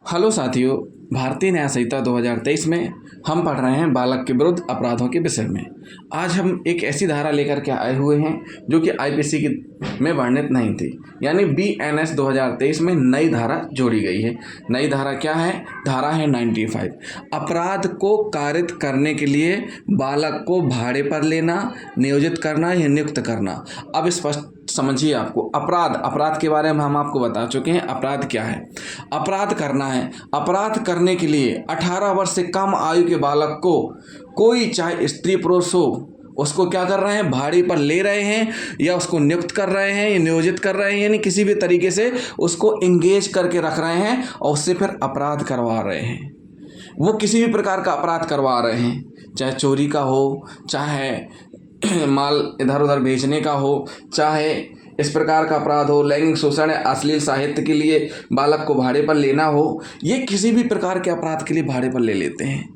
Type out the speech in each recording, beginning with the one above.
Hello साथियों, भारतीय न्याय संहिता 2023 में हम पढ़ रहे हैं बालक के विरुद्ध अपराधों के विषय में। आज हम एक ऐसी धारा लेकर के आए हुए हैं जो कि आईपीसी में वर्णित नहीं थी, यानी बीएनएस 2023 में नई धारा जोड़ी गई है। नई धारा क्या है? धारा है 95। अपराध को कारित करने के लिए बालक को भाड़े पर लेना, नियोजित करना या नियुक्त करना। अब स्पष्ट समझिए, आपको अपराध के बारे में हम आपको बता चुके हैं। अपराध क्या है? अपराध करना है। अपराध करने के लिए 18 वर्ष से कम आयु के बालक को कोई, चाहे स्त्री पुरुष हो, उसको क्या कर रहे हैं? भाड़े पर ले रहे हैं या उसको नियुक्त कर रहे हैं या नियोजित कर रहे हैं, यानी किसी भी तरीके से उसको एंगेज करके रख रहे हैं और उससे फिर अपराध करवा रहे हैं। वो किसी भी प्रकार का अपराध करवा रहे हैं, चाहे चोरी का हो, चाहे माल इधर उधर बेचने का हो, चाहे इस प्रकार का अपराध हो, लैंगिक शोषण, अश्लील साहित्य के लिए बालक को भाड़े पर लेना हो, ये किसी भी प्रकार के अपराध के लिए भाड़े पर ले लेते हैं।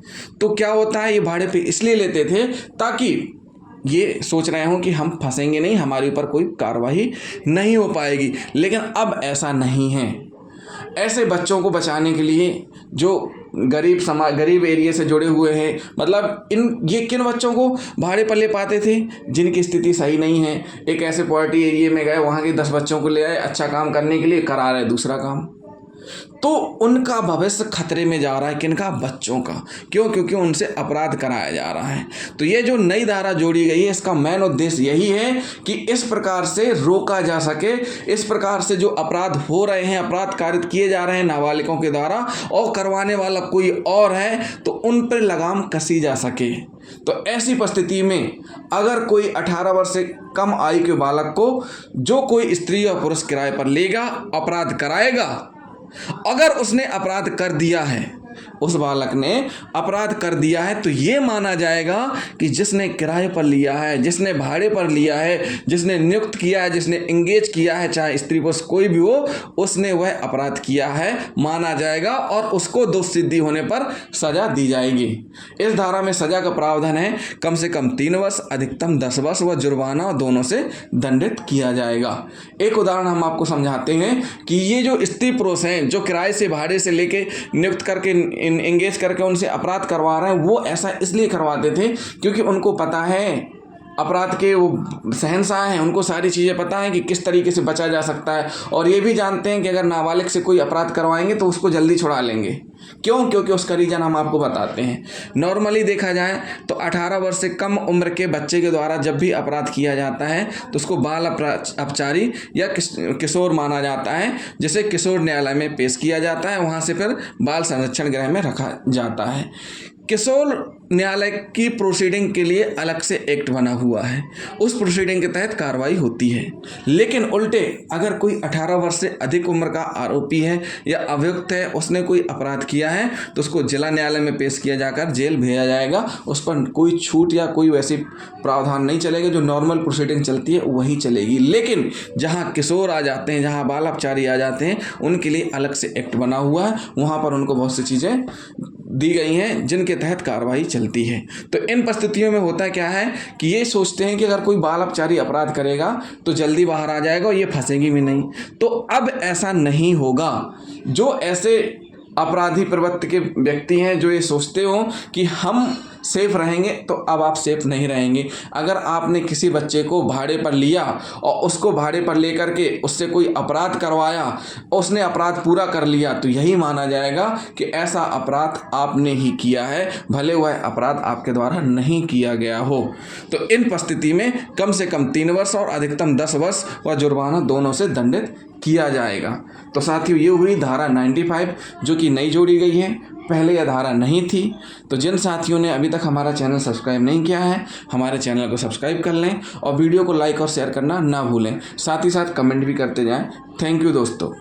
तो क्या होता है, ये भाड़े पे इसलिए लेते थे ताकि ये सोच रहे हों कि हम फंसेंगे नहीं, हमारे ऊपर कोई कार्रवाई नहीं हो पाएगी। लेकिन अब ऐसा नहीं है। ऐसे बच्चों को बचाने के लिए जो गरीब एरिया से जुड़े हुए हैं, मतलब ये किन बच्चों को भाड़े पर ले पाते थे? जिनकी स्थिति सही नहीं है। एक ऐसे पॉवर्टी एरिया में गए, वहाँ के 10 बच्चों को ले आए अच्छा काम करने के लिए, करा रहे दूसरा काम, तो उनका भविष्य खतरे में जा रहा है। किनका? बच्चों का। क्यों? क्योंकि उनसे अपराध कराया जा रहा है। तो ये जो नई धारा जोड़ी गई है, इसका मेन उद्देश्य यही है कि इस प्रकार से रोका जा सके, इस प्रकार से जो अपराध हो रहे हैं, अपराध कारित किए जा रहे हैं नाबालिगों के द्वारा, और करवाने वाला कोई और है, तो उन पर लगाम कसी जा सके। तो ऐसी परिस्थिति में अगर कोई 18 वर्ष से कम आयु के बालक को जो कोई स्त्री या पुरुष किराए पर लेगा, अपराध कराएगा, अगर उसने अपराध कर दिया है, उस बालक ने अपराध कर दिया है, तो ये माना जाएगा कि जिसने किराए पर लिया है, जिसने भाड़े पर लिया है, जिसने नियुक्त किया है, जिसने एंगेज किया है, चाहे स्त्री पुरुष कोई भी हो, उसने वह अपराध किया है माना जाएगा और उसको दोष सिद्धि होने पर सजा दी जाएगी। इस धारा में सजा का प्रावधान है कम से कम 3 वर्ष, अधिकतम 10 वर्ष व जुर्माना दोनों से दंडित किया जाएगा। एक उदाहरण हम आपको समझाते हैं कि ये जो स्त्री पुरुष हैं, जो किराए से, भाड़े से लेके नियुक्त करके, एंगेज करके उनसे अपराध करवा रहे हैं, वो ऐसा इसलिए करवाते थे क्योंकि उनको पता है, अपराध के वो शहंशाह हैं, उनको सारी चीज़ें पता हैं कि किस तरीके से बचा जा सकता है, और ये भी जानते हैं कि अगर नाबालिग से कोई अपराध करवाएंगे तो उसको जल्दी छुड़ा लेंगे। क्यों? क्योंकि उसका रीजन हम आपको बताते हैं। नॉर्मली देखा जाए तो 18 वर्ष से कम उम्र के बच्चे के द्वारा जब भी अपराध किया जाता है तो उसको बाल अपचारी या किशोर माना जाता है, जिसे किशोर न्यायालय में पेश किया जाता है, वहाँ से फिर बाल संरक्षण गृह में रखा जाता है। किशोर न्यायालय की प्रोसीडिंग के लिए अलग से एक्ट बना हुआ है, उस प्रोसीडिंग के तहत कार्रवाई होती है। लेकिन उल्टे अगर कोई 18 वर्ष से अधिक उम्र का आरोपी है या अभियुक्त है, उसने कोई अपराध किया है, तो उसको जिला न्यायालय में पेश किया जाकर जेल भेजा जाएगा। उस पर कोई छूट या कोई वैसी प्रावधान नहीं चलेगा, जो नॉर्मल प्रोसीडिंग चलती है वही चलेगी। लेकिन जहाँ किशोर आ जाते हैं, जहाँ बाल अपचारी आ जाते हैं, उनके लिए अलग से एक्ट बना हुआ है, वहाँ पर उनको बहुत सी चीज़ें दी गई हैं जिनके तहत कार्रवाई चलती है। तो इन परिस्थितियों में होता क्या है कि ये सोचते हैं कि अगर कोई बाल अपचारी अपराध करेगा तो जल्दी बाहर आ जाएगा और ये फंसेगी भी नहीं। तो अब ऐसा नहीं होगा। जो ऐसे अपराधी प्रवृत्ति के व्यक्ति हैं, जो ये सोचते हो कि हम सेफ रहेंगे, तो अब आप सेफ नहीं रहेंगे। अगर आपने किसी बच्चे को भाड़े पर लिया और उसको भाड़े पर लेकर के उससे कोई अपराध करवाया, उसने अपराध पूरा कर लिया, तो यही माना जाएगा कि ऐसा अपराध आपने ही किया है, भले वह अपराध आपके द्वारा नहीं किया गया हो। तो इन परिस्थिति में कम से कम 3 वर्ष और अधिकतम 10 वर्ष व जुर्माना दोनों से दंडित किया जाएगा। तो साथियों, ये हुई धारा 95 जो कि नई जोड़ी गई है। पहले यह धारा नहीं थी। तो जिन साथियों ने अभी तक हमारा चैनल सब्सक्राइब नहीं किया है, हमारे चैनल को सब्सक्राइब कर लें और वीडियो को लाइक और शेयर करना ना भूलें। साथ ही साथ कमेंट भी करते जाएं। थैंक यू दोस्तों।